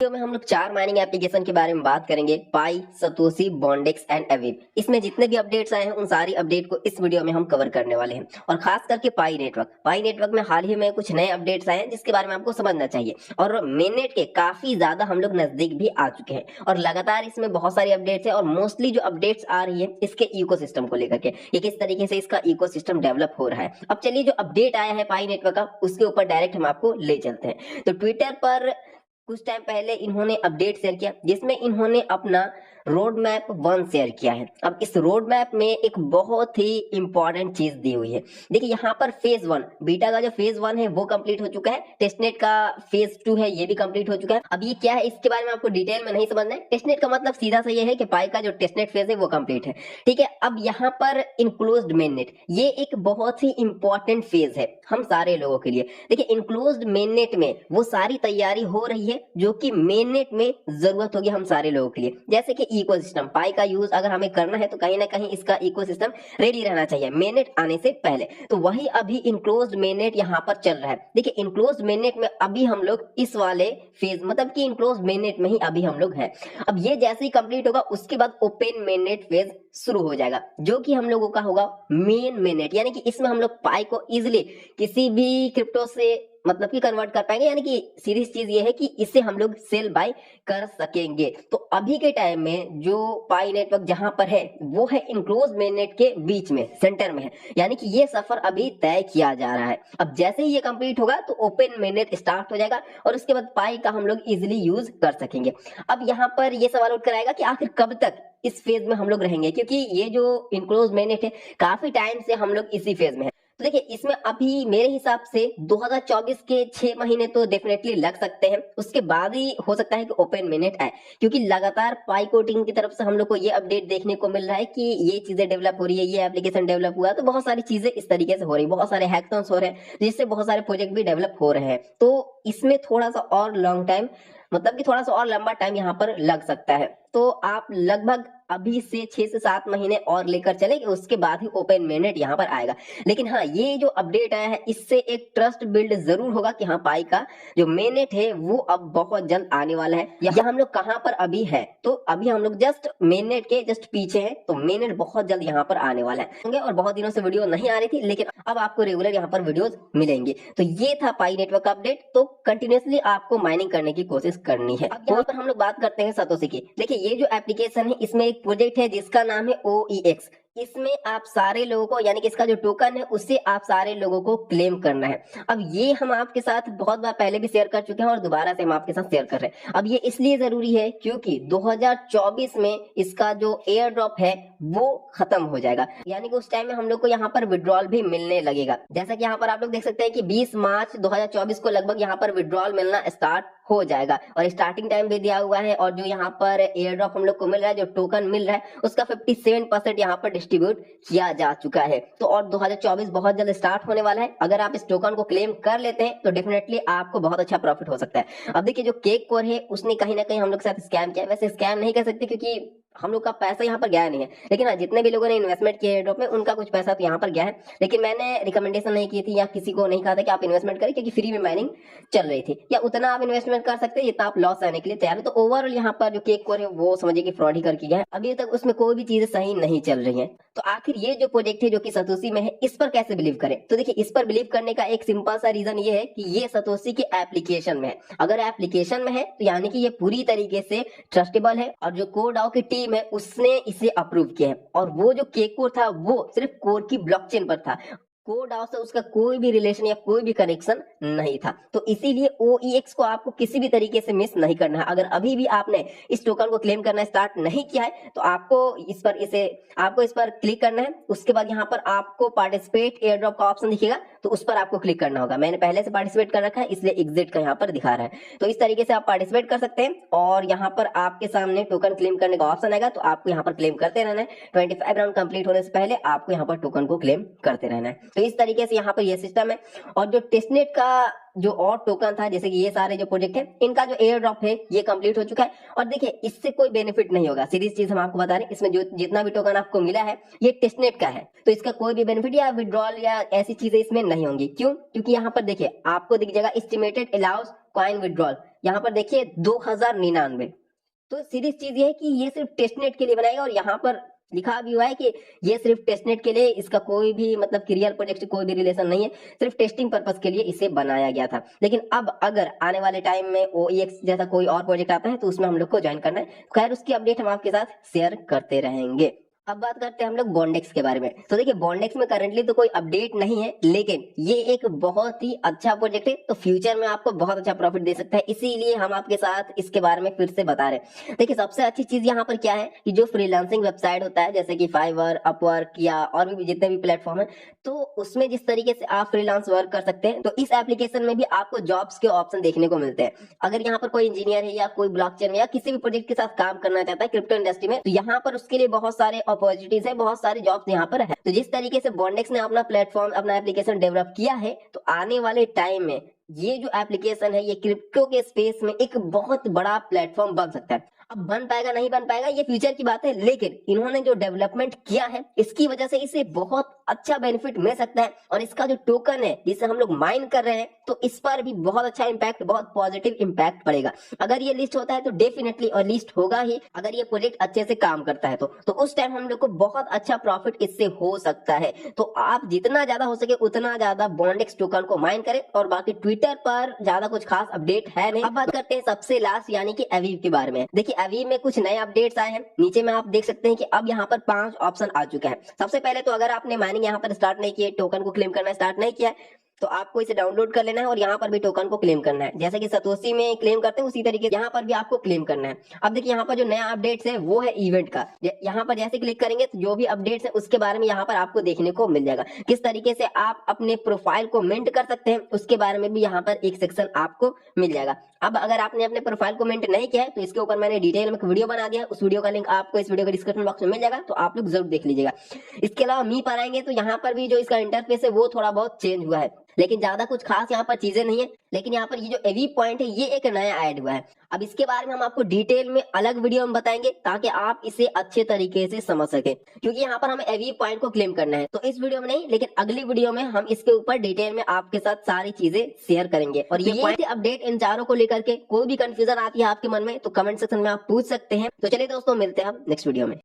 Video में हम लोग 4 माइनिंग एप्लीकेशन के बारे में बात करेंगे। पाई, सतोशी, बॉन्डेक्स एंड एविव। इसमें जितने भी अपडेट्स आए हैं उन सारी अपडेट को इस वीडियो में हम कवर करने वाले हैं। और खास करके पाई नेटवर्क में हाल ही में कुछ नए अपडेट्स आए हैं जिसके बारे में आपको समझना चाहिए। और मेननेट के काफी ज्यादा हम लोग नजदीक भी आ चुके हैं और लगातार इसमें बहुत सारी अपडेट्स है। और मोस्टली जो अपडेट्स आ रही है इसके इकोसिस्टम को लेकर के, ये किस तरीके से इसका इकोसिस्टम डेवलप हो रहा है। अब चलिए जो अपडेट आया है पाई नेटवर्क का उसके ऊपर डायरेक्ट हम आपको ले चलते हैं। तो ट्विटर पर कुछ टाइम पहले इन्होंने अपडेट शेयर किया जिसमें इन्होंने अपना रोड मैप 1 शेयर किया है। अब इस रोड मैप में एक बहुत ही इंपॉर्टेंट चीज दी हुई है। देखिए यहाँ पर फेज 1 बीटा का जो फेज 1 है वो कंप्लीट हो चुका है। टेस्टनेट का फेज 2 है ये भी कंप्लीट हो चुका है। अब ये क्या है इसके बारे में आपको डिटेल में नहीं समझना है। टेस्टनेट का मतलब सीधा सा ये है कि पाई का जो टेस्टनेट फेज है वो कंप्लीट है, ठीक है। अब यहाँ पर इनक्लोज्ड मेननेट ये एक बहुत ही इंपॉर्टेंट फेज है हम सारे लोगों के लिए। देखिए इनक्लोज्ड मेननेट में वो सारी तैयारी हो रही है जो कि मेननेट में जरूरत होगी हम सारे लोगों के लिए। जैसे कि इकोसिस्टम पाई का यूज अगर हमें करना है तो कहीं ना कहीं इसका इकोसिस्टम रेडी रहना चाहिए मेननेट आने से पहले। तो वही अभी इनक्लोज्ड मेननेट यहाँ पर चल रहा है। देखिए इनक्लोज्ड मेननेट में अभी हम लोग इस वाले फेज मतलब कि इनक्लोज्ड मेननेट में ही अभी हम लोग हैं। अब ये जैसे ही कंप्लीट होगा उसके बाद ओपन मेननेट फेज शुरू हो जाएगा जो कि हम लोगों का होगा मेन मेननेट। यानी कि इसमें हम लोग पाई को इजिली किसी भी क्रिप्टो से मतलब कि कन्वर्ट कर पाएंगे। यानी कि सीधी चीज ये है कि इससे हम लोग सेल बाय कर सकेंगे। तो अभी के टाइम में जो पाई नेटवर्क जहां पर है वो है इनक्लोज मेननेट के बीच में, सेंटर में है। यानी कि ये सफर अभी तय किया जा रहा है। अब जैसे ही ये कंप्लीट होगा तो ओपन मेननेट स्टार्ट हो जाएगा और उसके बाद पाई का हम लोग इजिली यूज कर सकेंगे। अब यहाँ पर ये सवाल उठ कर आएगा कि आखिर कब तक इस फेज में हम लोग रहेंगे, क्योंकि ये जो इनक्लोज मेननेट है काफी टाइम से हम लोग इसी फेज में है। तो देखिए इसमें अभी मेरे हिसाब से 2024 के 6 महीने तो डेफिनेटली लग सकते हैं। उसके बाद ही हो सकता है कि ओपन मेननेट आए, क्योंकि लगातार पाई कोटिंग की तरफ से हम लोग को ये अपडेट देखने को मिल रहा है कि ये चीजें डेवलप हो रही है, ये एप्लीकेशन डेवलप हुआ है। तो बहुत सारी चीजें इस तरीके से हो रही है, बहुत सारे हैकाथॉन्स हो रहे हैं जिससे बहुत सारे प्रोजेक्ट भी डेवलप हो रहे हैं। तो इसमें थोड़ा सा और लॉन्ग टाइम मतलब कि थोड़ा सा और लंबा टाइम यहाँ पर लग सकता है। तो आप लगभग अभी से 6 से 7 महीने और लेकर चलेंगे, उसके बाद ही ओपन मेननेट यहाँ पर आएगा। लेकिन हाँ ये जो अपडेट आया है इससे एक ट्रस्ट बिल्ड जरूर होगा कि हाँ पाई का जो मेननेट है वो अब बहुत जल्द आने वाला है। यहाँ हम लोग कहाँ पर अभी है, तो अभी हम लोग जस्ट मेननेट के जस्ट पीछे है। तो मेननेट बहुत जल्द यहाँ पर आने वाला है और बहुत दिनों से वीडियो नहीं आ रही थी लेकिन अब आपको रेगुलर यहाँ पर वीडियोस मिलेंगे। तो ये था पाई नेटवर्क अपडेट। तो कंटिन्यूसली आपको माइनिंग करने की कोशिश करनी है। अब यहाँ पर हम लोग बात करते हैं सतोशी की। देखिए ये जो एप्लीकेशन है इसमें एक प्रोजेक्ट है जिसका नाम है OEX। इसमें आप सारे लोगों को यानी कि इसका जो टोकन है उससे आप सारे लोगों को क्लेम करना है। अब ये हम आपके साथ बहुत बार पहले भी शेयर कर चुके हैं और दोबारा से हम आपके साथ शेयर कर रहे हैं। अब ये इसलिए जरूरी है क्योंकि 2024 में इसका जो एयर ड्रॉप है वो खत्म हो जाएगा। यानी कि उस टाइम में हम लोग को यहाँ पर विड्रॉल भी मिलने लगेगा। जैसा कि यहाँ पर आप लोग देख सकते हैं कि 20 मार्च 2024 को लगभग यहाँ पर विड्रॉल मिलना स्टार्ट हो जाएगा और स्टार्टिंग टाइम भी दिया हुआ है। और जो यहाँ पर एयर ड्रॉप हम लोग को मिल रहा है, जो टोकन मिल रहा है उसका 57% यहाँ पर डिस्ट्रीब्यूट किया जा चुका है। तो और 2024 बहुत जल्द स्टार्ट होने वाला है। अगर आप इस टोकन को क्लेम कर लेते हैं तो डेफिनेटली आपको बहुत अच्छा प्रॉफिट हो सकता है। अब देखिए जो केक कोर है उसने कहीं ना कहीं हम लोग के साथ स्कैम किया। वैसे स्कैम नहीं कर सकते क्योंकि हम लोग का पैसा यहाँ पर गया नहीं है, लेकिन हाँ जितने भी लोगों ने इन्वेस्टमेंट किया एयर ड्रॉप में उनका कुछ पैसा तो यहाँ पर गया है। लेकिन मैंने रिकमेंडेशन नहीं की थी या किसी को नहीं कहा था कि आप इन्वेस्टमेंट करें, क्योंकि फ्री में माइनिंग चल रही थी। या उतना आप इन्वेस्टमेंट कर सकते हैं जितना आप लॉस आने के लिए तैयार है। तो ओवरऑल यहाँ पर जो केक कोर है वो समझिए कि फ्रॉड ही करके गया है। अभी तक उसमें कोई भी चीजें सही नहीं चल रही है। तो आखिर ये जो प्रोजेक्ट है जो कि सतोशी में है इस पर कैसे बिलीव करें? तो देखिए इस पर बिलीव करने का एक सिंपल सा रीजन ये है कि ये सतोशी की एप्लीकेशन में है। अगर एप्लीकेशन में है तो यानी कि ये पूरी तरीके से ट्रस्टेबल है और जो कोडाओ की टीम है उसने इसे अप्रूव किया है। और वो जो केक कोर था वो सिर्फ कोर की ब्लॉकचेन पर था, कोडाओ से उसका कोई भी रिलेशन या कोई भी कनेक्शन नहीं था। तो इसीलिए OEX को आपको किसी भी तरीके से मिस नहीं करना है। अगर अभी भी आपने इस टोकन को क्लेम करना स्टार्ट नहीं किया है तो आपको इस पर क्लिक करना है। उसके बाद यहाँ पर आपको पार्टिसिपेट एयर ड्रॉप का ऑप्शन दिखेगा तो उस पर आपको क्लिक करना होगा। मैंने पहले से पार्टिसिपेट कर रखा है इसलिए एग्जिट का यहाँ पर दिखा रहा है। तो इस तरीके से आप पार्टिसिपेट कर सकते हैं और यहाँ पर आपके सामने टोकन क्लेम करने का ऑप्शन आएगा। तो आपको यहाँ पर क्लेम करते रहना है। 25 राउंड कंप्लीट होने से पहले आपको यहाँ पर टोकन को क्लेम करते रहना है। तो इस तरीके से यहाँ पर ये सिस्टम है। और जो टेस्टनेट का जो और टोकन था, जैसे कि ये सारे जो प्रोजेक्ट है इनका जो एयर ड्रॉप है ये कंप्लीट हो चुका है। और देखिए इससे कोई बेनिफिट नहीं होगा, सीधी चीज हम आपको बता रहे हैं। इसमें जो जितना भी टोकन आपको मिला है ये टेस्टनेट का है, तो इसका कोई भी बेनिफिट या विड्रॉल या ऐसी चीजें इसमें नहीं होंगी। क्यों? क्योंकि यहाँ पर देखिए आपको दिख जाएगा एस्टिमेटेड अलाउस कॉइन विड्रॉल। यहाँ पर देखिए 2099। तो सीधी चीज ये है कि ये सिर्फ टेस्टनेट के लिए बनाएगा, और यहाँ पर लिखा भी हुआ है कि ये सिर्फ टेस्टनेट के लिए, इसका कोई भी मतलब कि रियल प्रोजेक्ट से कोई भी रिलेशन नहीं है, सिर्फ टेस्टिंग पर्पस के लिए इसे बनाया गया था। लेकिन अब अगर आने वाले टाइम में OEX जैसा कोई और प्रोजेक्ट आता है तो उसमें हम लोग को ज्वाइन करना है। खैर उसकी अपडेट हम आपके साथ शेयर करते रहेंगे। अब बात करते हैं हम लोग बॉन्डेक्स के बारे में। तो देखिए बॉन्डेक्स में करंटली तो कोई अपडेट नहीं है, लेकिन ये एक बहुत ही अच्छा प्रोजेक्ट है, तो फ्यूचर में आपको बहुत अच्छा प्रॉफिट दे सकता है, इसीलिए हम आपके साथ इसके बारे में फिर से बता रहे हैं। देखिए सबसे अच्छी चीज यहाँ पर क्या है कि जो फ्रीलांसिंग वेबसाइट होता है जैसे कि फाइवर, अपवर्क या और भी जितने भी प्लेटफॉर्म है, तो उसमें जिस तरीके से आप फ्रीलांस वर्क कर सकते हैं, तो इस एप्लीकेशन में भी आपको जॉब्स के ऑप्शन देखने को मिलते हैं। अगर यहाँ पर कोई इंजीनियर है या कोई ब्लॉकचेन या किसी भी प्रोजेक्ट के साथ काम करना चाहता है क्रिप्टो इंडस्ट्री में, तो यहाँ पर उसके लिए बहुत सारे अपॉर्चुनिटीज है, बहुत सारे जॉब्स यहाँ पर है। तो जिस तरीके से बॉन्डेक्स ने अपना प्लेटफॉर्म, अपना एप्लीकेशन डेवलप किया है, तो आने वाले टाइम में ये जो एप्लीकेशन है ये क्रिप्टो के स्पेस में एक बहुत बड़ा प्लेटफॉर्म बन सकता है। अब बन पाएगा नहीं बन पाएगा ये फ्यूचर की बात है, लेकिन इन्होंने जो डेवलपमेंट किया है इसकी वजह से इसे बहुत अच्छा बेनिफिट मिल सकता है। और इसका जो टोकन है जिसे हम लोग माइन कर रहे हैं, तो इस पर भी बहुत अच्छा इंपैक्ट, बहुत पॉजिटिव इंपैक्ट पड़ेगा। अगर ये लिस्ट होता है तो डेफिनेटली, और लिस्ट होगा ही अगर ये प्रोजेक्ट अच्छे से काम करता है, तो उस टाइम हम लोग को बहुत अच्छा प्रॉफिट इससे हो सकता है। तो आप जितना ज्यादा हो सके उतना ज्यादा बॉन्डेक्स टोकन को माइन करें। और बाकी ट्विटर पर ज्यादा कुछ खास अपडेट है नहीं। अब बात करते हैं सबसे लास्ट यानी कि एवीव के बारे में। देखिए एवीव में कुछ नए अपडेट्स आए हैं। नीचे में आप देख सकते हैं कि अब यहाँ पर 5 ऑप्शन आ चुके हैं। सबसे पहले तो अगर आपने माइनिंग यहाँ पर स्टार्ट नहीं किया, टोकन को क्लेम करना स्टार्ट नहीं किया है, तो आपको इसे डाउनलोड कर लेना है और यहाँ पर भी टोकन को क्लेम करना है। जैसे कि सतोशी में क्लेम करते हैं उसी तरीके से यहाँ पर भी आपको क्लेम करना है। अब देखिए यहाँ पर जो नया अपडेट्स है वो है इवेंट का। यहाँ पर जैसे क्लिक करेंगे तो जो भी अपडेट्स है उसके बारे में यहाँ पर आपको देखने को मिल जाएगा। किस तरीके से आप अपने प्रोफाइल को मिंट कर सकते हैं उसके बारे में भी यहाँ पर एक सेक्शन आपको मिल जाएगा। अब अगर आपने अपने प्रोफाइल को मिंट नहीं किया है तो इसके ऊपर मैंने डिटेल में एक वीडियो बना दिया, उस वीडियो का लिंक आपको इस वीडियो के डिस्क्रिप्शन बॉक्स में मिल जाएगा, तो आप लोग जरूर देख लीजिएगा। इसके अलावा मी पर आएंगे तो यहाँ पर भी जो इसका इंटरफेस है वो थोड़ा बहुत चेंज हुआ है, लेकिन ज्यादा कुछ खास यहाँ पर चीजें नहीं है। लेकिन यहाँ पर ये जो एवी पॉइंट है ये एक नया ऐड हुआ है। अब इसके बारे में हम आपको डिटेल में अलग वीडियो में बताएंगे ताकि आप इसे अच्छे तरीके से समझ सके, क्योंकि यहाँ पर हमें एवी पॉइंट को क्लेम करना है। तो इस वीडियो में नहीं, लेकिन अगली वीडियो में हम इसके ऊपर डिटेल में आपके साथ सारी चीजें शेयर करेंगे। और ये पॉइंट अपडेट इन चारों को लेकर के कोई भी कंफ्यूजन आती है आपके मन में तो कमेंट सेक्शन में आप पूछ सकते हैं। तो चलिए दोस्तों, मिलते हैं हम नेक्स्ट वीडियो में।